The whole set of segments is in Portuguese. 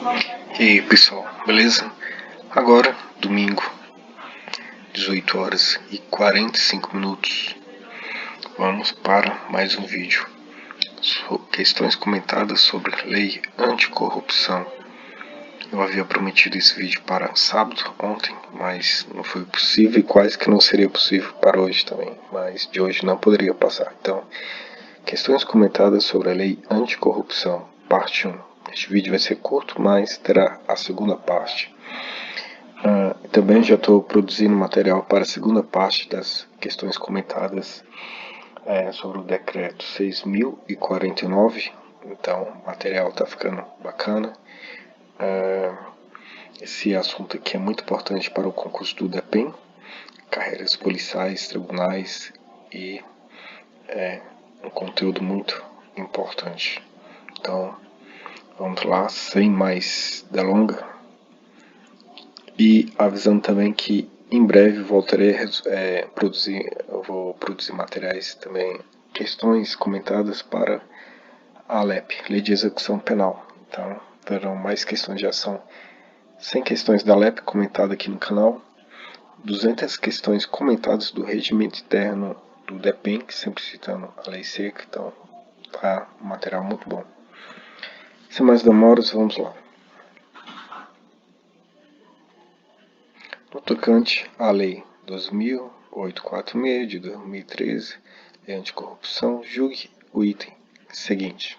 E aí pessoal, beleza? Agora, domingo, 18 horas e 45 minutos, vamos para mais um vídeo sobre questões comentadas sobre lei anticorrupção. Eu havia prometido esse vídeo para sábado, ontem, mas não foi possível e quase que não seria possível para hoje também, mas de hoje não poderia passar. Então, questões comentadas sobre a lei anticorrupção, parte 1. Este vídeo vai ser curto, mas terá a segunda parte. Também já estou produzindo material para a segunda parte das questões comentadas sobre o decreto 6.049. Então o material está ficando bacana. Esse assunto aqui é muito importante para o concurso do DEPEN, carreiras policiais, tribunais, e é um conteúdo muito importante. Então vamos lá, sem mais delongas. E avisando também que em breve voltarei a vou produzir materiais também, questões comentadas para a LEP, Lei de Execução Penal. Então terão mais questões de ação, 100 questões da LEP comentadas aqui no canal, 200 questões comentadas do regimento interno do DEPEN, sempre citando a lei seca. Então tá um material muito bom. Sem mais demoras, vamos lá. No tocante à Lei 2.846 de 2013, Lei Anticorrupção, julgue o item seguinte.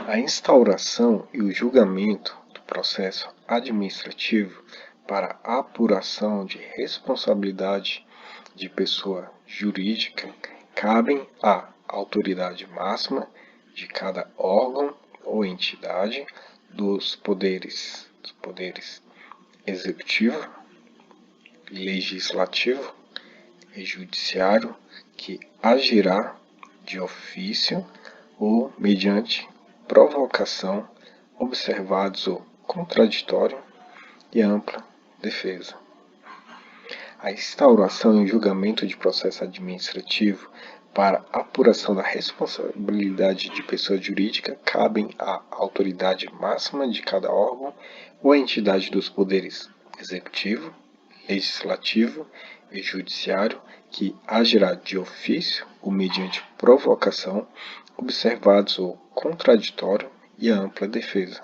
A instauração e o julgamento do processo administrativo para apuração de responsabilidade de pessoa jurídica cabem à autoridade máxima de cada órgão ou entidade dos poderes executivo, legislativo e judiciário, que agirá de ofício ou mediante provocação, observados o contraditório e ampla defesa. A instauração e julgamento de processo administrativo para apuração da responsabilidade de pessoa jurídica cabem à autoridade máxima de cada órgão ou entidade dos poderes executivo, legislativo e judiciário, que agirá de ofício ou mediante provocação, observados o contraditório e a ampla defesa.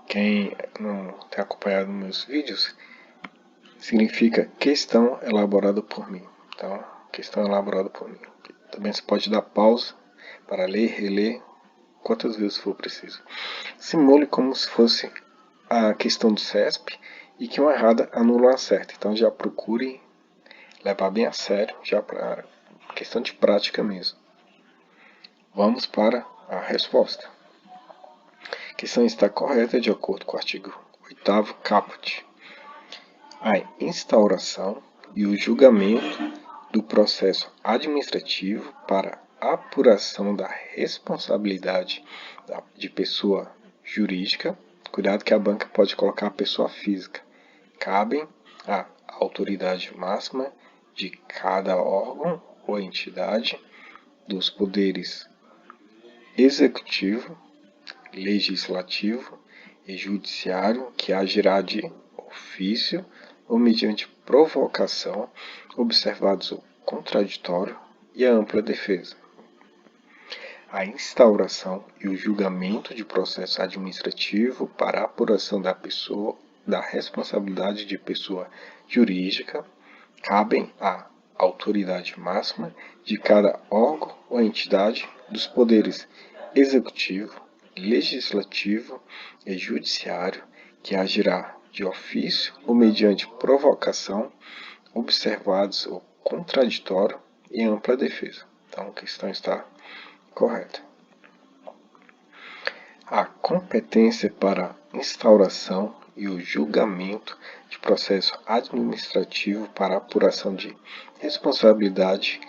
Quem não tem acompanhado meus vídeos, significa questão elaborada por mim. Então, questão elaborada por mim. Também você pode dar pausa para ler, reler, quantas vezes for preciso. Simule como se fosse a questão do CESP e que uma errada anula uma certa. Então já procure levar bem a sério, já para questão de prática mesmo. Vamos para a resposta. A questão está correta de acordo com o artigo 8º caput. A instauração e o julgamento do processo administrativo para apuração da responsabilidade de pessoa jurídica, cuidado que a banca pode colocar a pessoa física, cabem à autoridade máxima de cada órgão ou entidade dos poderes executivo, legislativo e judiciário, que agirá de ofício ou mediante provocação, observados o contraditório e a ampla defesa. A instauração e o julgamento de processo administrativo para a apuração da responsabilidade de pessoa jurídica cabem à autoridade máxima de cada órgão ou entidade dos poderes executivo, legislativo e judiciário, que agirá de ofício ou mediante provocação, observados o contraditório e ampla defesa. Então a questão está correta. A competência para instauração e o julgamento de processo administrativo para apuração de responsabilidade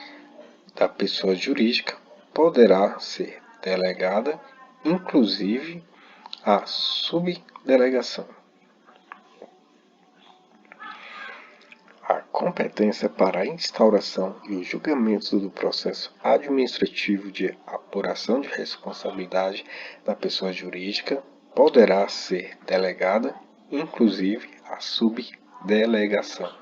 da pessoa jurídica poderá ser delegada, inclusive a subdelegação. A competência para a instauração e o julgamento do processo administrativo de apuração de responsabilidade da pessoa jurídica poderá ser delegada, inclusive a subdelegação.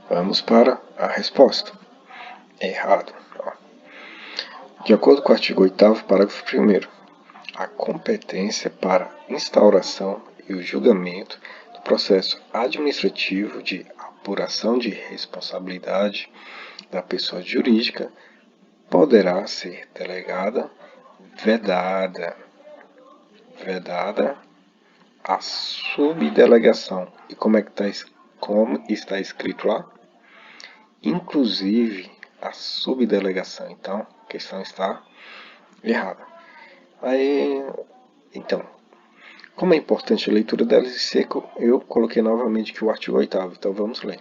Vamos para a resposta. Errado. De acordo com o artigo 8º, parágrafo 1º, a competência para instauração e o julgamento do processo administrativo de apuração de responsabilidade da pessoa jurídica poderá ser delegada, vedada a subdelegação. E como está escrito lá? Inclusive a subdelegação. Então, a questão está errada. Então, como é importante a leitura da lei seca, eu coloquei novamente aqui o artigo 8º. Então, vamos ler.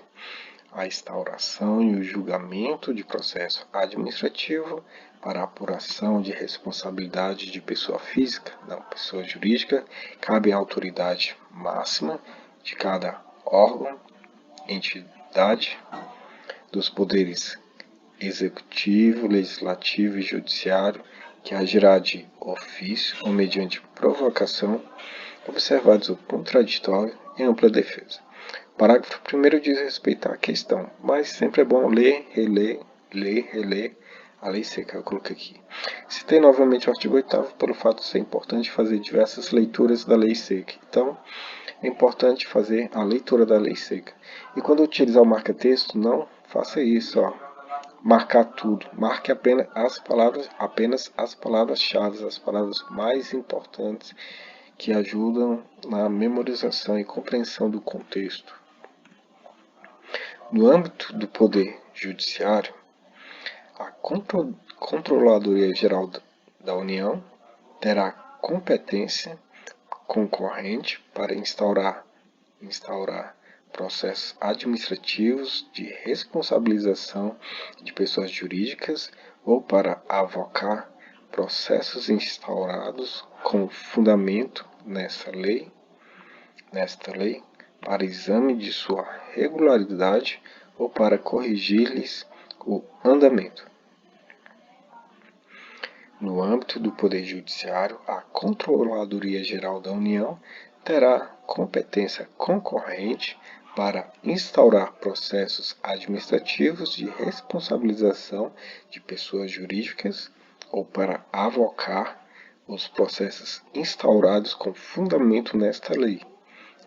A instauração e o julgamento de processo administrativo para apuração de responsabilidade de pessoa física, não pessoa jurídica, cabe à autoridade máxima de cada órgão, entidade, dos poderes executivo, legislativo e judiciário, que agirá de ofício ou mediante provocação, observados o contraditório e ampla defesa. O parágrafo 1º diz respeito à questão, mas sempre é bom ler, reler a lei seca. Eu coloquei aqui. Citei novamente o artigo 8º pelo fato de ser importante fazer diversas leituras da lei seca. Então, é importante fazer a leitura da lei seca. E quando utilizar o marca-texto, não faça isso, marcar tudo. Marque apenas as palavras-chave, as palavras mais importantes que ajudam na memorização e compreensão do contexto. No âmbito do Poder Judiciário, a Controladoria Geral da União terá competência concorrente para instaurar processos administrativos de responsabilização de pessoas jurídicas ou para avocar processos instaurados com fundamento nesta lei, para exame de sua regularidade ou para corrigir-lhes o andamento. No âmbito do Poder Judiciário, a Controladoria Geral da União terá competência concorrente para instaurar processos administrativos de responsabilização de pessoas jurídicas ou para avocar os processos instaurados com fundamento nesta lei,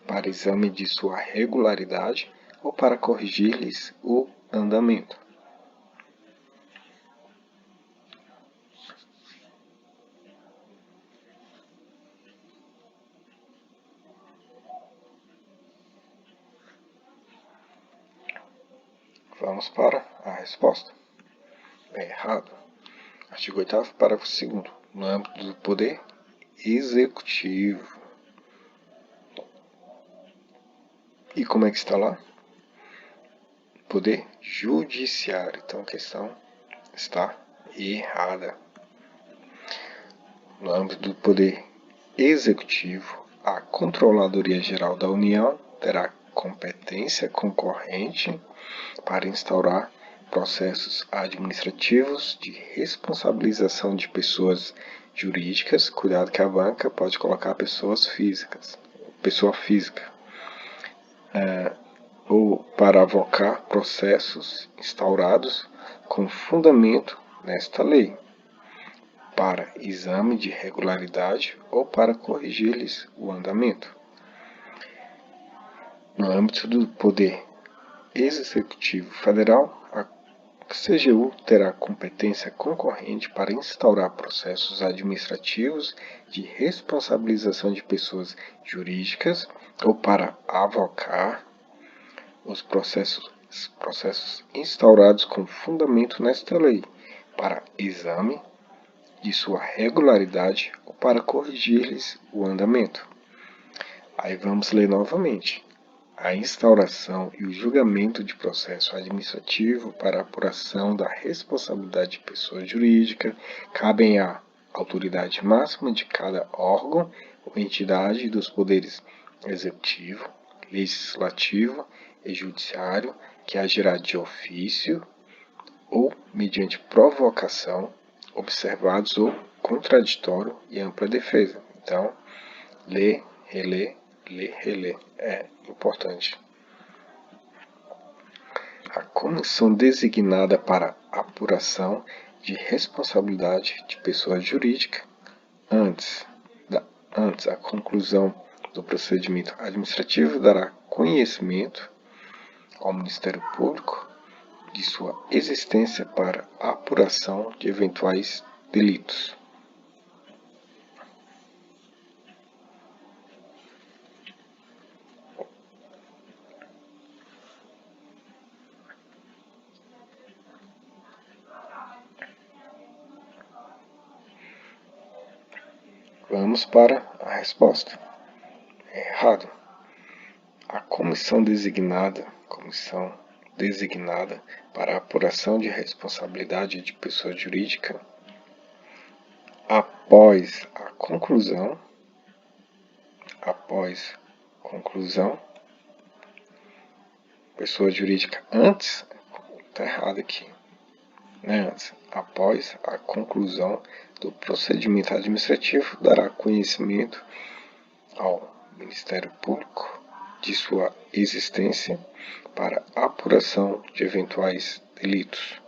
para exame de sua regularidade ou para corrigir-lhes o andamento. Vamos para a resposta. Errado. Artigo 8º, parágrafo 2º. No âmbito do Poder Executivo. E como é que está lá? Poder Judiciário. Então a questão está errada. No âmbito do Poder Executivo, a Controladoria Geral da União terá competência concorrente para instaurar processos administrativos de responsabilização de pessoas jurídicas. Cuidado que a banca pode colocar pessoa física. Ou para avocar processos instaurados com fundamento nesta lei, para exame de regularidade ou para corrigir-lhes o andamento. No âmbito do Poder Executivo Federal, a CGU terá competência concorrente para instaurar processos administrativos de responsabilização de pessoas jurídicas ou para avocar os processos instaurados com fundamento nesta lei, para exame de sua regularidade ou para corrigir-lhes o andamento. Aí vamos ler novamente. a instauração e o julgamento de processo administrativo para apuração da responsabilidade de pessoa jurídica cabem à autoridade máxima de cada órgão ou entidade dos poderes executivo, legislativo e judiciário, que agirá de ofício ou mediante provocação, observados ou contraditório e ampla defesa. Então, ler, reler, é importante. A comissão designada para apuração de responsabilidade de pessoa jurídica antes a conclusão do procedimento administrativo dará conhecimento ao Ministério Público de sua existência para apuração de eventuais delitos. Vamos para a resposta. Errado. A comissão designada para a apuração de responsabilidade de pessoa jurídica após conclusão, pessoa jurídica antes, está errado aqui, após a conclusão do procedimento administrativo, dará conhecimento ao Ministério Público de sua existência para apuração de eventuais delitos.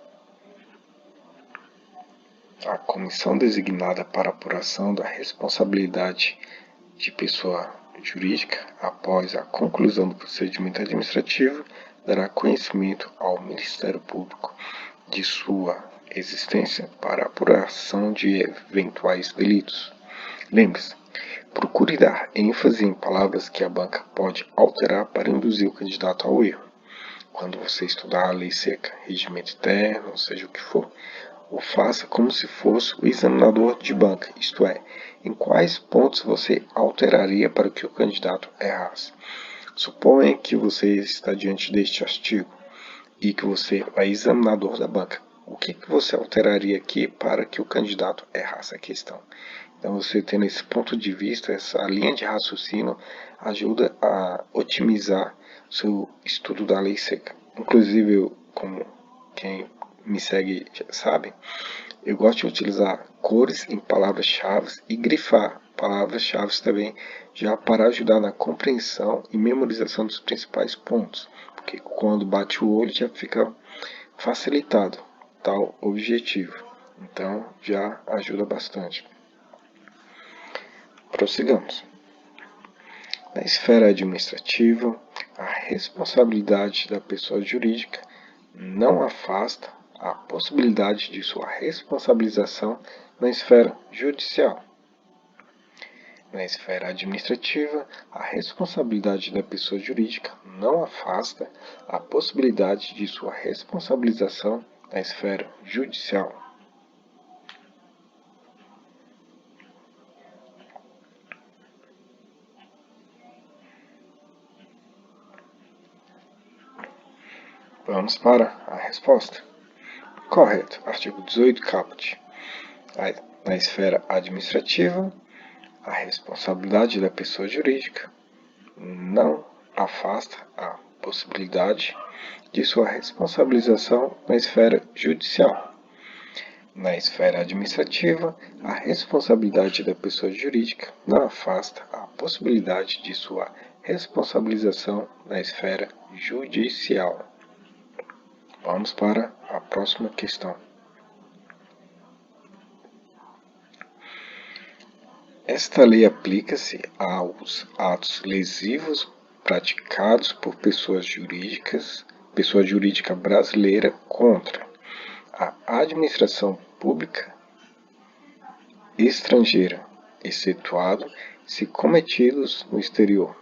A comissão designada para apuração da responsabilidade de pessoa jurídica, após a conclusão do procedimento administrativo, dará conhecimento ao Ministério Público de sua existência para apuração de eventuais delitos. Lembre-se, procure dar ênfase em palavras que a banca pode alterar para induzir o candidato ao erro. Quando você estudar a lei seca, regimento interno, seja o que for, o faça como se fosse o examinador de banca, isto é, em quais pontos você alteraria para que o candidato errasse. Suponha que você está diante deste artigo e que você é examinador da banca. O que você alteraria aqui para que o candidato errasse a questão? Então, você tendo esse ponto de vista, essa linha de raciocínio, ajuda a otimizar seu estudo da lei seca. Inclusive, eu, como quem me segue sabe, eu gosto de utilizar cores em palavras-chave e grifar palavras-chave também, já para ajudar na compreensão e memorização dos principais pontos, porque quando bate o olho já fica facilitado tal objetivo. Então, já ajuda bastante. Prossigamos. Na esfera administrativa, a responsabilidade da pessoa jurídica não afasta a possibilidade de sua responsabilização na esfera judicial. Na esfera administrativa, a responsabilidade da pessoa jurídica não afasta a possibilidade de sua responsabilização na esfera judicial. Vamos para a resposta. Correto. Artigo 18, caput. Na esfera administrativa, a responsabilidade da pessoa jurídica não afasta a possibilidade de sua responsabilização na esfera judicial. Na esfera administrativa, a responsabilidade da pessoa jurídica não afasta a possibilidade de sua responsabilização na esfera judicial. Vamos para a próxima questão. Esta lei aplica-se aos atos lesivos praticados por pessoa jurídica brasileira contra a administração pública estrangeira, excetuado se cometidos no exterior.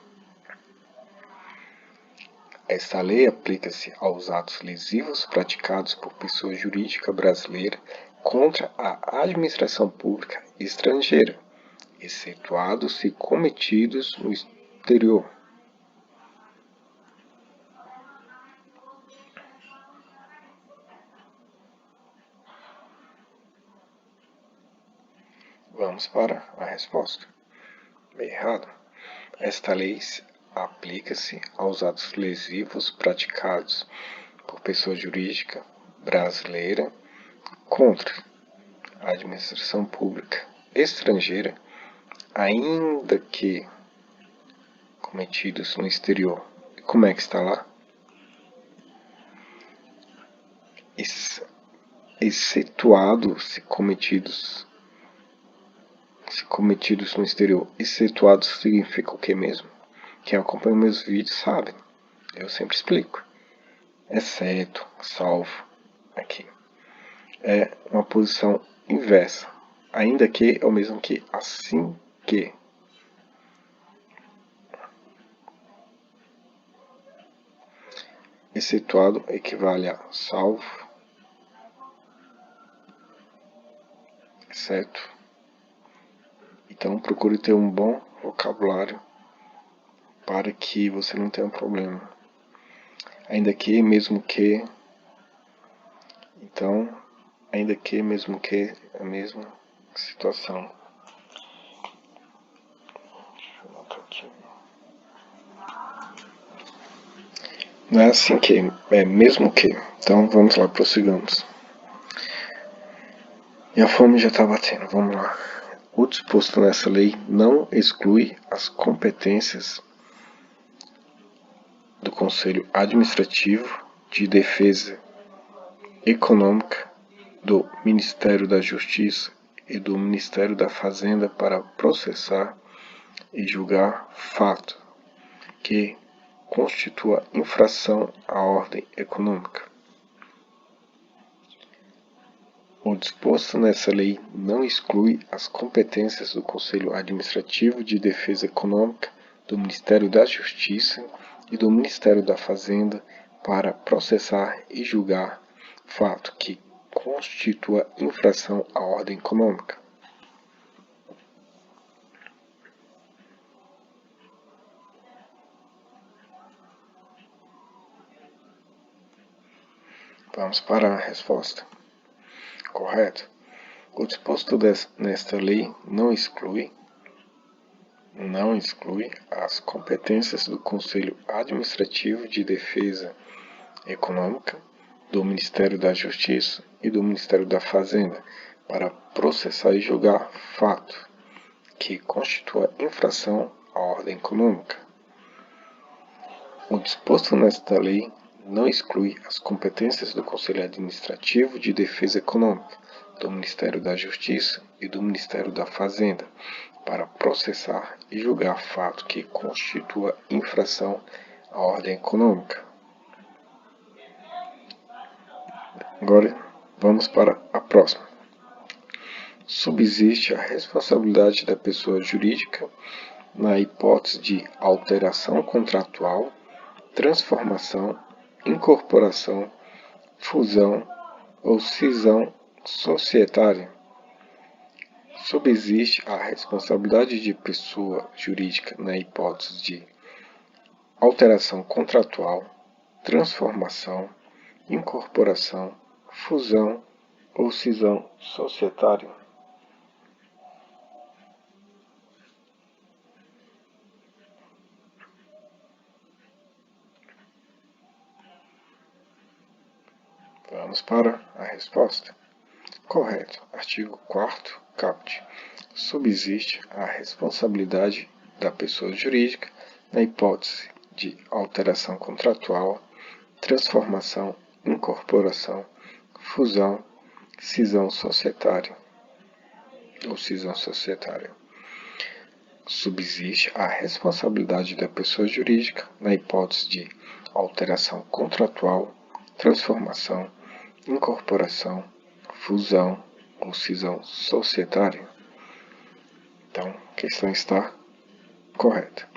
Esta lei aplica-se aos atos lesivos praticados por pessoa jurídica brasileira contra a administração pública estrangeira, excetuado se cometidos no exterior. Vamos para a resposta. Errado. Esta lei aplica-se aos atos lesivos praticados por pessoa jurídica brasileira contra a administração pública estrangeira, ainda que cometidos no exterior. Como é que está lá? Excetuado se cometidos no exterior. Excetuado significa o que mesmo? Quem acompanha meus vídeos sabe. Eu sempre explico. Exceto, salvo, aqui. É uma posição inversa. Ainda que é o mesmo que assim que. Excetuado equivale a salvo, exceto. Então procure ter um bom vocabulário para que você não tenha problema. Ainda que, mesmo que. Então, ainda que, mesmo que, é a mesma situação. Deixa eu anotar aqui. Não é assim que, é mesmo que. Então vamos lá, prossigamos. E a fome já está batendo, vamos lá. O disposto nessa lei não exclui as competências do Conselho Administrativo de Defesa Econômica, do Ministério da Justiça e do Ministério da Fazenda para processar e julgar fato que constitua infração à ordem econômica. O disposto nessa lei não exclui as competências do Conselho Administrativo de Defesa Econômica, do Ministério da Justiça e do Ministério da Fazenda para processar e julgar fato que constitua infração à ordem econômica. Vamos para a resposta. Correto. O disposto nesta lei não exclui as competências do Conselho Administrativo de Defesa Econômica, do Ministério da Justiça e do Ministério da Fazenda para processar e julgar fato que constitua infração à ordem econômica. O disposto nesta lei não exclui as competências do Conselho Administrativo de Defesa Econômica, do Ministério da Justiça e do Ministério da Fazenda para processar e julgar fato que constitua infração à ordem econômica. Agora vamos para a próxima. Subsiste a responsabilidade da pessoa jurídica na hipótese de alteração contratual, transformação, incorporação, fusão ou cisão societária. Subsiste a responsabilidade de pessoa jurídica na hipótese de alteração contratual, transformação, incorporação, fusão ou cisão societária. Vamos para a resposta. Correto. Artigo 4º, caput. Subsiste a responsabilidade da pessoa jurídica na hipótese de alteração contratual, transformação, incorporação, fusão, cisão societária ou cisão societária. Subsiste a responsabilidade da pessoa jurídica na hipótese de alteração contratual, transformação, incorporação, fusão ou cisão societária. Então, a questão está correta.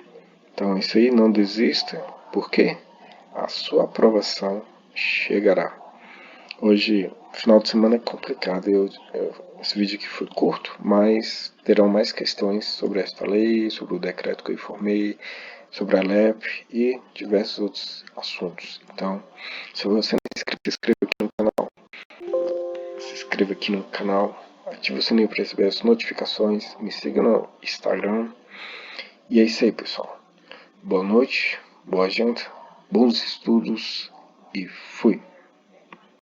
Então, isso aí, não desista, porque a sua aprovação chegará. Hoje, final de semana é complicado. Esse vídeo aqui foi curto, mas terão mais questões sobre esta lei, sobre o decreto que eu informei, sobre a LEP e diversos outros assuntos. Então, se você não é inscrito, se inscreva aqui no canal. ative o sininho para receber as notificações, me siga no Instagram. E é isso aí, pessoal. Boa noite, boa janta, bons estudos e fui!